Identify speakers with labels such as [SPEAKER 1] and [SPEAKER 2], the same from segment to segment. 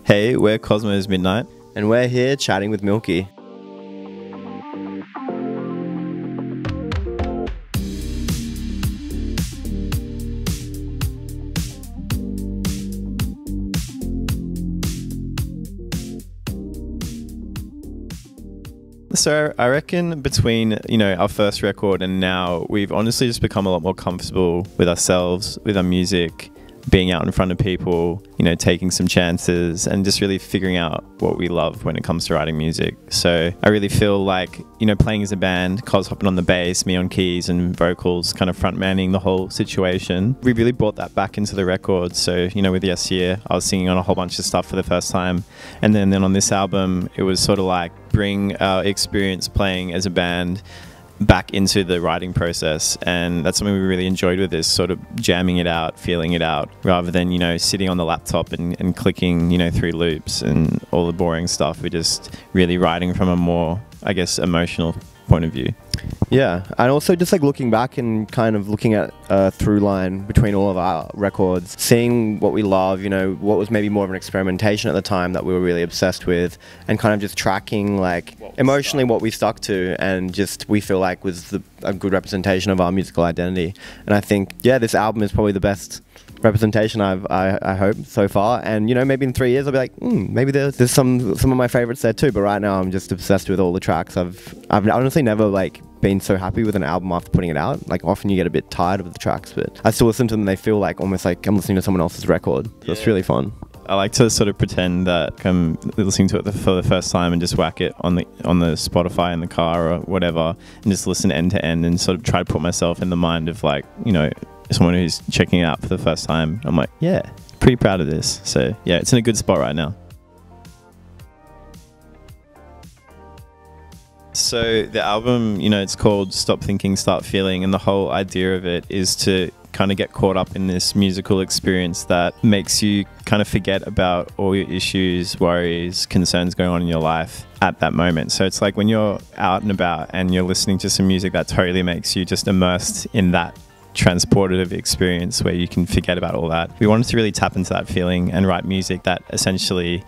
[SPEAKER 1] Hey, we're Cosmo'S Midnight.
[SPEAKER 2] And we're here chatting with Milky.
[SPEAKER 1] So I reckon between, our first record and now, we've honestly just become a lot more comfortable with ourselves, with our music, being out in front of people, taking some chances and just really figuring out what we love when it comes to writing music. So I really feel like, playing as a band, Cos hopping on the bass, me on keys and vocals, kind of front-manning the whole situation. We really brought that back into the record. So, with Yes Year, I was singing on a whole bunch of stuff for the first time. And then on this album, it was sort of like bring our experience playing as a band back into the writing process, and that's something we really enjoyed with this, sort of jamming it out, feeling it out, rather than sitting on the laptop and clicking through loops and all the boring stuff. We're just really writing from a more, I guess, emotional point of view.
[SPEAKER 2] Yeah, and also just like looking back and kind of looking at a through line between all of our records, seeing what we love, what was maybe more of an experimentation at the time that we were really obsessed with, and kind of just tracking like emotionally what we stuck to and just we feel like was a good representation of our musical identity. And I think, yeah, this album is probably the best representation I hope so far, and maybe in 3 years I'll be like, maybe there's some of my favorites there too, but right now I'm just obsessed with all the tracks. I've honestly never like been so happy with an album after putting it out. Like often you get a bit tired of the tracks, but I still listen to them and they feel like almost like I'm listening to someone else's record. So it's really fun.
[SPEAKER 1] I like to sort of pretend that I'm listening to it for the first time and just whack it on the Spotify in the car or whatever, and just listen end to end and sort of try to put myself in the mind of like, someone who's checking it out for the first time. I'm like, yeah, pretty proud of this. So yeah, it's in a good spot right now. So the album, it's called Stop Thinking, Start Feeling, and the whole idea of it is to kind of get caught up in this musical experience that makes you kind of forget about all your issues, worries, concerns going on in your life at that moment. So it's like when you're out and about and you're listening to some music that totally makes you just immersed in that transportative experience where you can forget about all that. We wanted to really tap into that feeling and write music that essentially,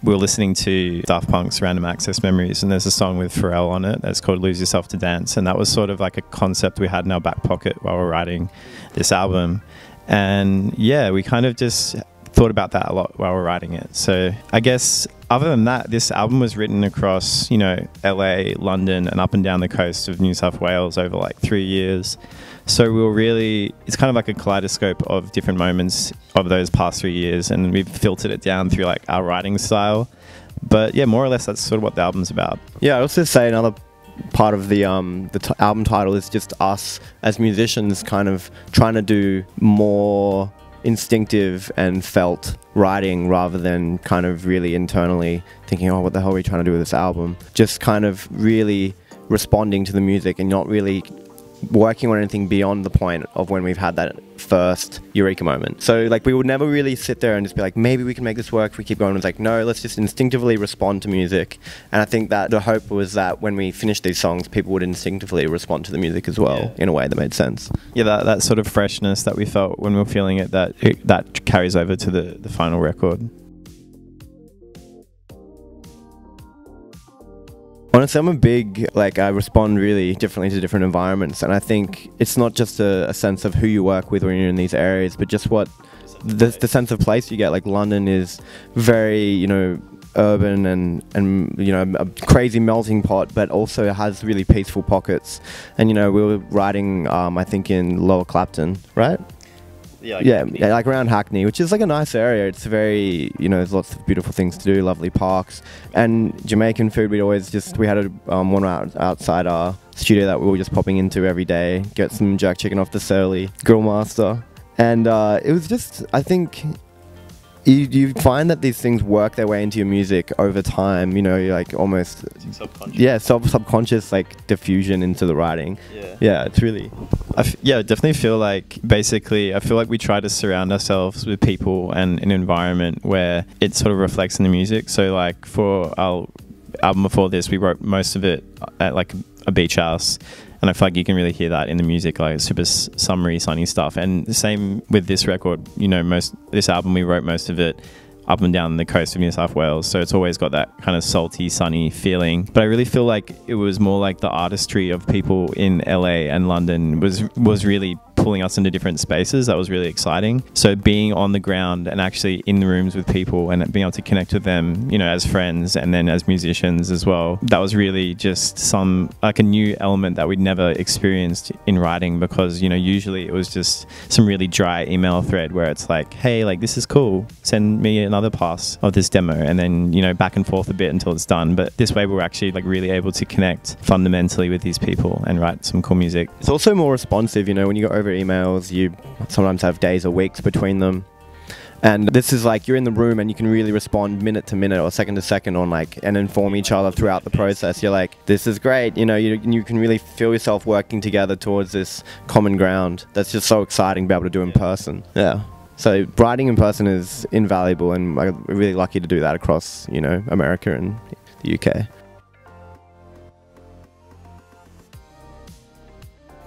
[SPEAKER 1] we were listening to Daft Punk's Random Access Memories, and there's a song with Pharrell on it that's called Lose Yourself to Dance, and that was sort of like a concept we had in our back pocket while we were writing this album. And yeah, we kind of just thought about that a lot while we were writing it. So I guess other than that, this album was written across, LA, London, and up and down the coast of New South Wales over like 3 years. So we were really, it's kind of like a kaleidoscope of different moments of those past 3 years, and we've filtered it down through like our writing style. But yeah, more or less that's sort of what the album's about. Yeah,
[SPEAKER 2] I'd also say another part of the album title is just us as musicians kind of trying to do more instinctive and felt writing rather than kind of really internally thinking, oh, what the hell are we trying to do with this album? Just kind of really responding to the music and not really working on anything beyond the point of when we've had that first eureka moment. So like we would never really sit there and just be like, maybe we can make this work if we keep going. It's like, no, let's just instinctively respond to music. And I think that the hope was that when we finished these songs, people would instinctively respond to the music as well, in a way that made sense.
[SPEAKER 1] Yeah, that sort of freshness that we felt when we were feeling it, that carries over to the final record.
[SPEAKER 2] Honestly, I'm a big, I respond really differently to different environments, and I think it's not just a sense of who you work with when you're in these areas, but just what the sense of place you get. Like London is very, urban and a crazy melting pot, but also has really peaceful pockets. And we were writing, I think in Lower Clapton, right? Yeah, like around Hackney, which is like a nice area. It's very, there's lots of beautiful things to do, lovely parks, and Jamaican food. We had one outside our studio that we were just popping into every day, get some jerk chicken off the Surly Grill Master, and it was just, I think, you find that these things work their way into your music over time, like almost subconscious like diffusion into the writing. Yeah, it's really,
[SPEAKER 1] I definitely feel like basically I feel like we try to surround ourselves with people and an environment where it sort of reflects in the music. So like for our album before this, we wrote most of it at like a beach house, and I feel like you can really hear that in the music, like super summery, sunny stuff. And the same with this record, this album, we wrote most of it up and down the coast of New South Wales, so it's always got that kind of salty, sunny feeling. But I really feel like it was more like the artistry of people in LA and London was really pulling us into different spaces. That was really exciting. So being on the ground and actually in the rooms with people and being able to connect with them, you know, as friends and then as musicians as well, that was really just like a new element that we'd never experienced in writing, because, you know, usually it was just some really dry email thread where it's like, hey, like, this is cool, send me another pass of this demo, and then, you know, back and forth a bit until it's done. But this way we're actually like really able to connect fundamentally with these people and write some cool music.
[SPEAKER 2] It's also more responsive, you know, when you go over emails, you sometimes have days or weeks between them. And this is like, you're in the room and you can really respond minute to minute or second to second on like, and inform each other throughout the process. You're like, this is great. You know, you can really feel yourself working together towards this common ground. That's just so exciting to be able to do in person. Yeah. So writing in person is invaluable, and I'm really lucky to do that across, you know, America and the UK.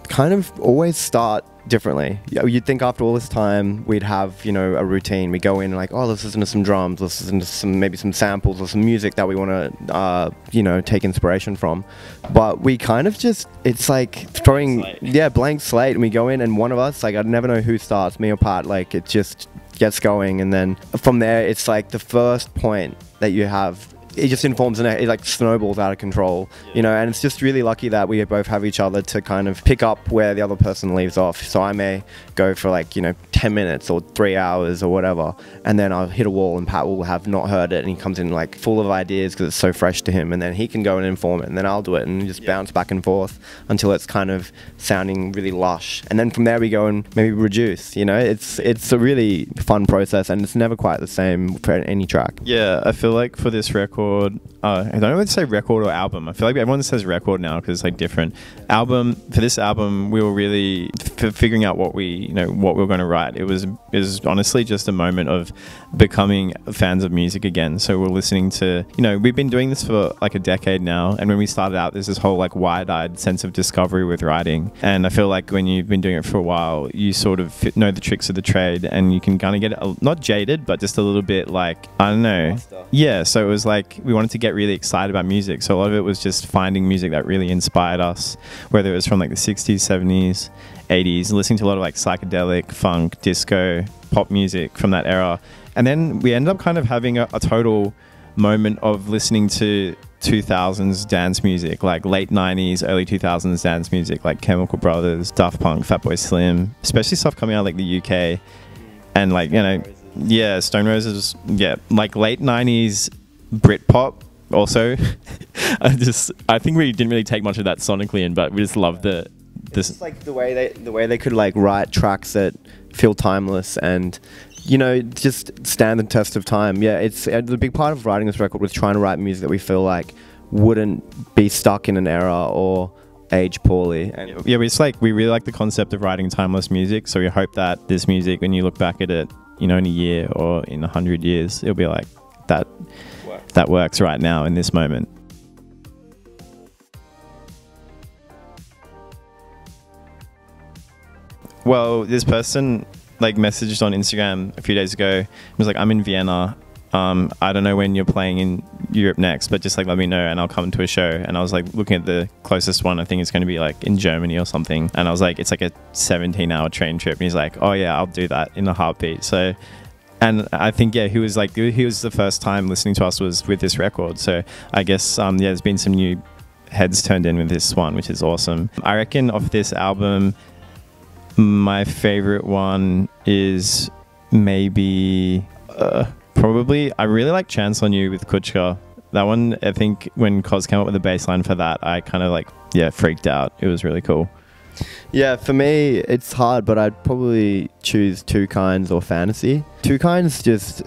[SPEAKER 2] Kind of always start differently. You'd think after all this time we'd have, you know, a routine. We go in and like, oh, let's listen to some drums, let's listen to maybe some samples or some music that we want to, you know, take inspiration from. But we kind of just, it's like throwing, blank slate, and we go in and one of us, like, I'd never know who starts, me or Pat, like it just gets going, and then from there it's like the first point that you have, it just informs and it like snowballs out of control, you know. And it's just really lucky that we both have each other to kind of pick up where the other person leaves off. So I may go for like, you know, 10 minutes or 3 hours or whatever, and then I'll hit a wall and Pat will have not heard it, and he comes in like full of ideas because it's so fresh to him, and then he can go and inform it, and then I'll do it, and just bounce back and forth until it's kind of sounding really lush. And then from there we go and maybe reduce, you know. It's a really fun process, and it's never quite the same for any track.
[SPEAKER 1] Yeah, I feel like for this record, I don't know whether to say record or album. I feel like everyone says record now because it's like different. Album, for this album, we were really figuring out what we were going to write. It was honestly just a moment of becoming fans of music again. So we're listening to, you know, we've been doing this for like a decade now, and when we started out, there's this whole like wide-eyed sense of discovery with writing. And I feel like when you've been doing it for a while, you sort of know the tricks of the trade, and you can kind of get not jaded, but just a little bit like, I don't know. Yeah, so it was like we wanted to get really excited about music, so a lot of it was just finding music that really inspired us, whether it was from like the 60s, 70s, 80s, listening to a lot of like psychedelic, funk, disco, pop music from that era. And then we ended up kind of having a total moment of listening to 2000s dance music, like late 90s, early 2000s dance music, like Chemical Brothers, Daft Punk, Fatboy Slim, especially stuff coming out of like the UK, and like, you know, yeah, Stone Roses, yeah, like late 90s Britpop also. I think we didn't really take much of that sonically in, but we just loved this
[SPEAKER 2] like the way they could like write tracks that feel timeless and, you know, just stand the test of time. Yeah, it's the big part of writing this record was trying to write music that we feel like wouldn't be stuck in an era or age poorly. And
[SPEAKER 1] yeah, we really like the concept of writing timeless music, so we hope that this music, when you look back at it, you know, in a year or in 100 years, it'll be like that works right now in this moment. Well, this person like messaged on Instagram a few days ago. It was like, I'm in Vienna. I don't know when you're playing in Europe next, but just like let me know and I'll come to a show. And I was like looking at the closest one. I think it's going to be like in Germany or something. And I was like, it's like a 17-hour train trip. And he's like, oh yeah, I'll do that in a heartbeat. So, and I think, yeah, he was the first time listening to us was with this record. So I guess, yeah, there's been some new heads turned in with this one, which is awesome. I reckon of this album, my favorite one is maybe, probably, I really like Chance on You with Kuchka. That one, I think when Cos came up with the bass line for that, I kind of like, yeah, freaked out. It was really cool.
[SPEAKER 2] Yeah, for me, it's hard, but I'd probably choose Two Kinds or Fantasy. Two Kinds just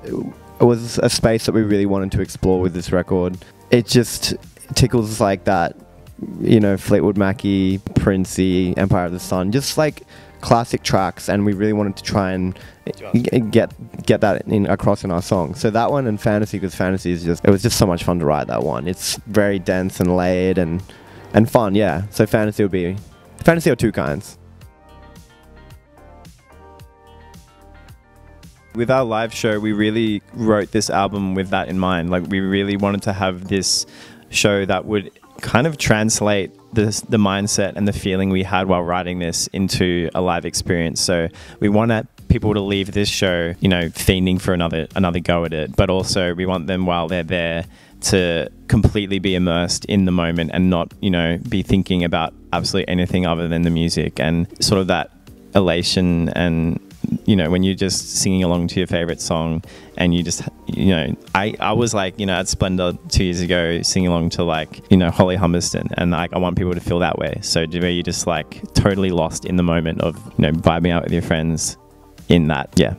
[SPEAKER 2] was a space that we really wanted to explore with this record. It just tickles like that, you know, Fleetwood Mackie, Princey, Empire of the Sun, just like classic tracks, and we really wanted to try and get that across in our song. So that one and Fantasy, because Fantasy is just, it was just so much fun to write that one. It's very dense and layered and fun, yeah. So Fantasy would be Fantasy or Two Kinds.
[SPEAKER 1] With our live show, we really wrote this album with that in mind. Like, we really wanted to have this show that would kind of translate the mindset and the feeling we had while writing this into a live experience. So we want people to leave this show, you know, fiending for another go at it. But also we want them, while they're there, to completely be immersed in the moment and not, you know, be thinking about absolutely anything other than the music, and sort of that elation. And you know, when you're just singing along to your favorite song, and you just, you know, I was like, you know, at Splendor 2 years ago singing along to, like, you know, Holly Humberston, and like I want people to feel that way. So where you're just like totally lost in the moment of, you know, vibing out with your friends in that. Yeah.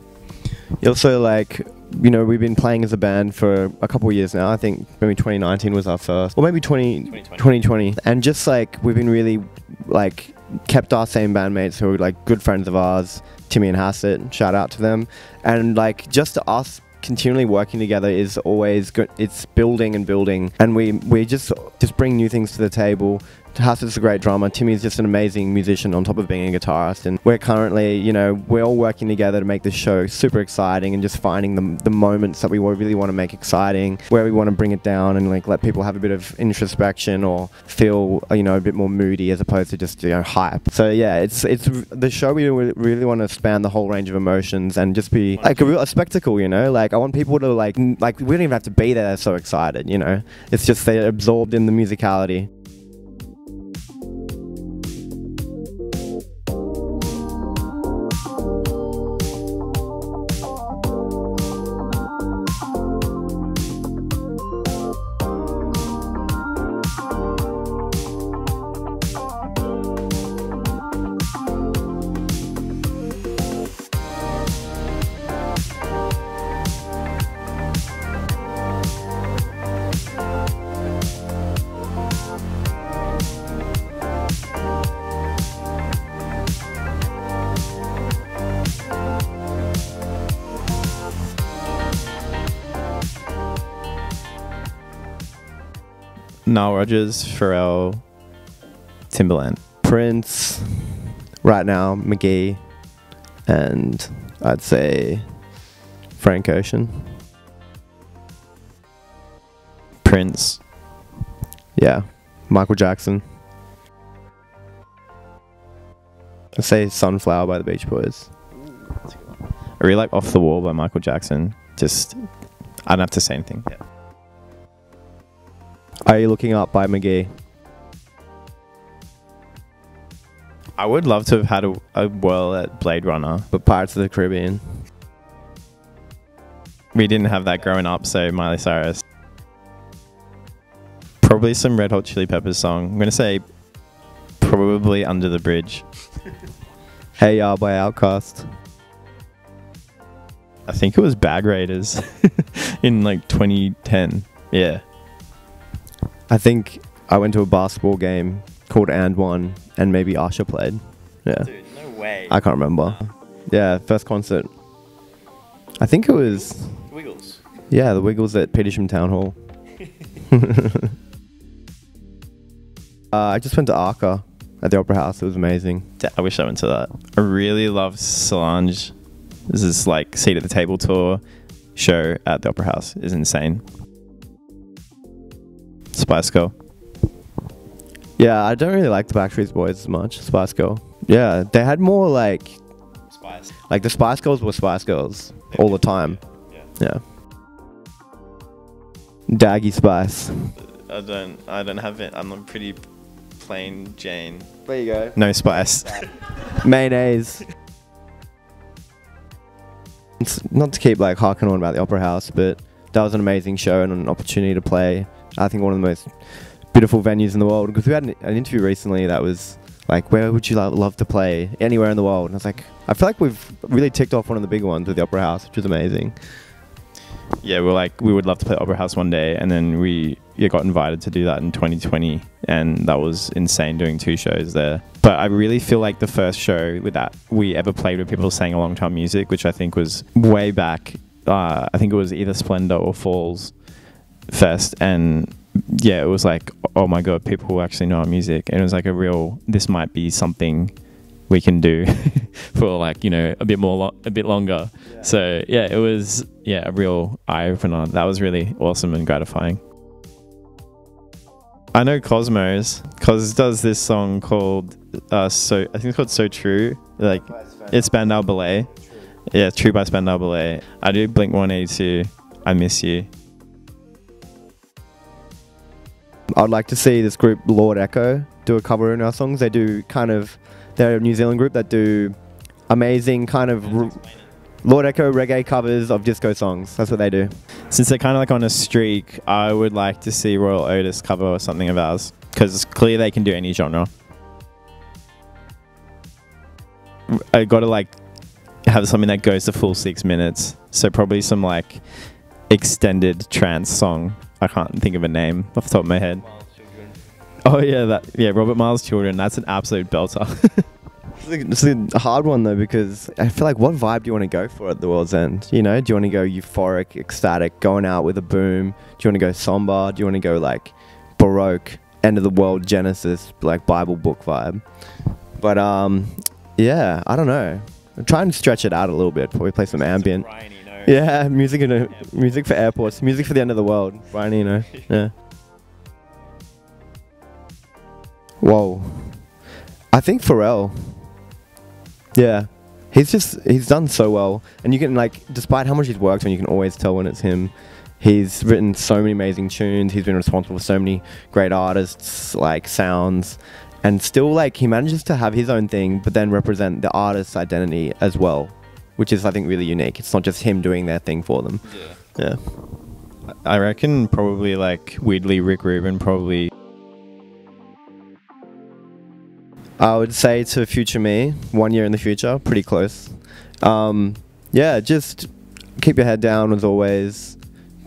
[SPEAKER 2] Also, like, you know, we've been playing as a band for a couple of years now. I think maybe 2019 was our first, or maybe 2020. And just like, we've been really like kept our same bandmates who are like good friends of ours, Timmy and Hassett, shout out to them. And like, just us continually working together is always good. It's building and building, and we just bring new things to the table. Hassett's a great drummer. Timmy's just an amazing musician on top of being a guitarist, and we're currently, you know, we're all working together to make this show super exciting, and just finding the moments that we really want to make exciting, where we want to bring it down and like let people have a bit of introspection or feel, you know, a bit more moody as opposed to just, you know, hype. So yeah, it's the show. We really want to span the whole range of emotions and just be like a spectacle, you know. Like, I want people to like we don't even have to be there. They're so excited, you know. It's just they're absorbed in the musicality.
[SPEAKER 1] Nile Rodgers, Pharrell, Timbaland.
[SPEAKER 2] Prince, right now, McGee, and I'd say Frank Ocean.
[SPEAKER 1] Prince.
[SPEAKER 2] Yeah. Michael Jackson. I'd say Sunflower by the Beach Boys.
[SPEAKER 1] I really like Off the Wall by Michael Jackson. Just, I don't have to say anything. Yeah.
[SPEAKER 2] Are You Looking Up by McGee?
[SPEAKER 1] I would love to have had a whirl at Blade Runner.
[SPEAKER 2] But Pirates of the Caribbean.
[SPEAKER 1] We didn't have that growing up, so Miley Cyrus. Probably some Red Hot Chili Peppers song. I'm going to say probably Under the Bridge.
[SPEAKER 2] Hey Ya by Outkast.
[SPEAKER 1] I think it was Bag Raiders in like 2010. Yeah.
[SPEAKER 2] I think I went to a basketball game called And One, and maybe Usher played. Yeah.
[SPEAKER 1] Dude, no way.
[SPEAKER 2] I can't remember. Yeah, first concert. I think it was...
[SPEAKER 1] Wiggles.
[SPEAKER 2] Yeah, the Wiggles at Petersham Town Hall. I just went to Arca at the Opera House. It was amazing.
[SPEAKER 1] I wish I went to that. I really love Solange. This is like Seat at the Table tour show at the Opera House. Is insane. Spice Girl.
[SPEAKER 2] Yeah, I don't really like the Backstreet Boys as much. Spice Girl. Yeah, they had more like...
[SPEAKER 1] Spice.
[SPEAKER 2] Like the Spice Girls were Spice Girls all the time. Yeah. Daggy Spice.
[SPEAKER 1] I don't have it. I'm a pretty plain Jane.
[SPEAKER 2] There you go.
[SPEAKER 1] No spice.
[SPEAKER 2] Mayonnaise. It's not to keep like harking on about the Opera House, but that was an amazing show and an opportunity to play. I think one of the most beautiful venues in the world, because we had an interview recently that was like, where would you love to play? Anywhere in the world. And I was like, I feel like we've really ticked off one of the big ones with the Opera House, which was amazing.
[SPEAKER 1] Yeah, we would love to play Opera House one day, and then we got invited to do that in 2020, and that was insane, doing 2 shows there. But I really feel like the first show with that we ever played with people sang along to our music, which I think was way back. I think it was either Splendor or Falls Fest, and yeah, it was like, oh my god, people who actually know our music, and it was like a real, this might be something we can do for like, you know, a bit longer. Yeah. So yeah, it was a real eye opener. That was really awesome and gratifying. I know Cosmo'S. Cos does this song called I think it's called So True. Like it's Spandau Ballet. Yeah, True by Spandau Ballet. I do Blink 182. I Miss You.
[SPEAKER 2] I'd like to see this group Lord Echo do a cover in our songs. They're a New Zealand group that do amazing kind of Lord Echo reggae covers of disco songs. That's what they do.
[SPEAKER 1] Since they're kind of like on a streak, I would like to see Royal Otis cover something of ours, because clearly they can do any genre. I got to like have something that goes the full 6 minutes. So probably some like extended trance song. I can't think of a name off the top of my head. Oh yeah, Robert Miles' Children. That's an absolute belter.
[SPEAKER 2] It's a hard one though, because I feel like, what vibe do you want to go for at the world's end? You know, do you want to go euphoric, ecstatic, going out with a boom? Do you want to go somber? Do you want to go like baroque, end of the world Genesis, like Bible book vibe? But yeah, I don't know. I'm trying to stretch it out a little bit before we play some ambient. Yeah, music for airports, music for the end of the world. Brian Eno. Yeah. Whoa. I think Pharrell. Yeah. He's done so well. And you can, like, despite how much he's worked on, you can always tell when it's him. He's written so many amazing tunes. He's been responsible for so many great artists, like, sounds. And still, like, he manages to have his own thing, but then represent the artist's identity as well, which is, I think, really unique. It's not just him doing their thing for them. Yeah.
[SPEAKER 1] I reckon probably, like, weirdly, Rick Rubin probably...
[SPEAKER 2] I would say to future me, 1 year in the future, pretty close. Yeah, just keep your head down as always.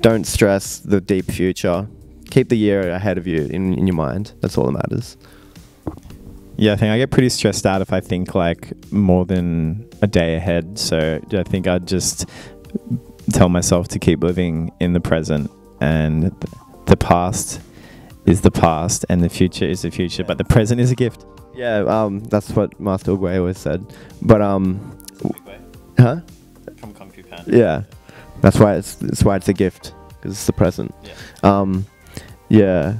[SPEAKER 2] Don't stress the deep future. Keep the year ahead of you in your mind. That's all that matters.
[SPEAKER 1] Yeah, I think I get pretty stressed out if I think like more than a day ahead. So I think I'd just tell myself to keep living in the present, and the past is the past and the future is the future, but the present is a gift.
[SPEAKER 2] Yeah, that's what Master Ugwe always said. But huh?
[SPEAKER 1] From Kung Fu Pan.
[SPEAKER 2] Yeah, that's why it's a gift, because it's the present. Yeah. Yeah.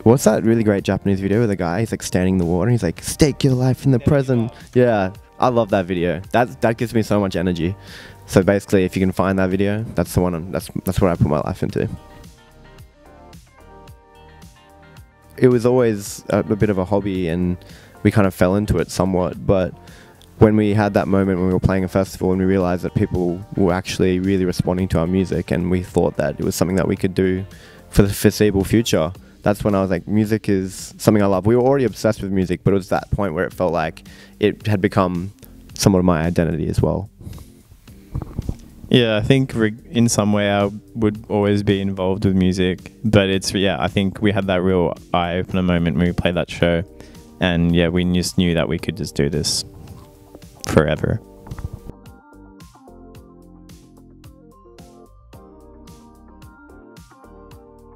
[SPEAKER 2] What's that really great Japanese video with a guy? He's like standing in the water. And he's like, "Stake your life in the present." Yeah, I love that video. That gives me so much energy. So basically, if you can find that video, that's the one. That's what I put my life into. It was always a bit of a hobby, and we kind of fell into it somewhat. But when we had that moment when we were playing a festival and we realized that people were actually really responding to our music, and we thought that it was something that we could do for the foreseeable future, that's when I was like, music is something I love. We were already obsessed with music, but it was that point where it felt like it had become somewhat of my identity as well.
[SPEAKER 1] Yeah, I think in some way I would always be involved with music, but I think we had that real eye-opener moment when we played that show, and yeah, we just knew that we could just do this forever.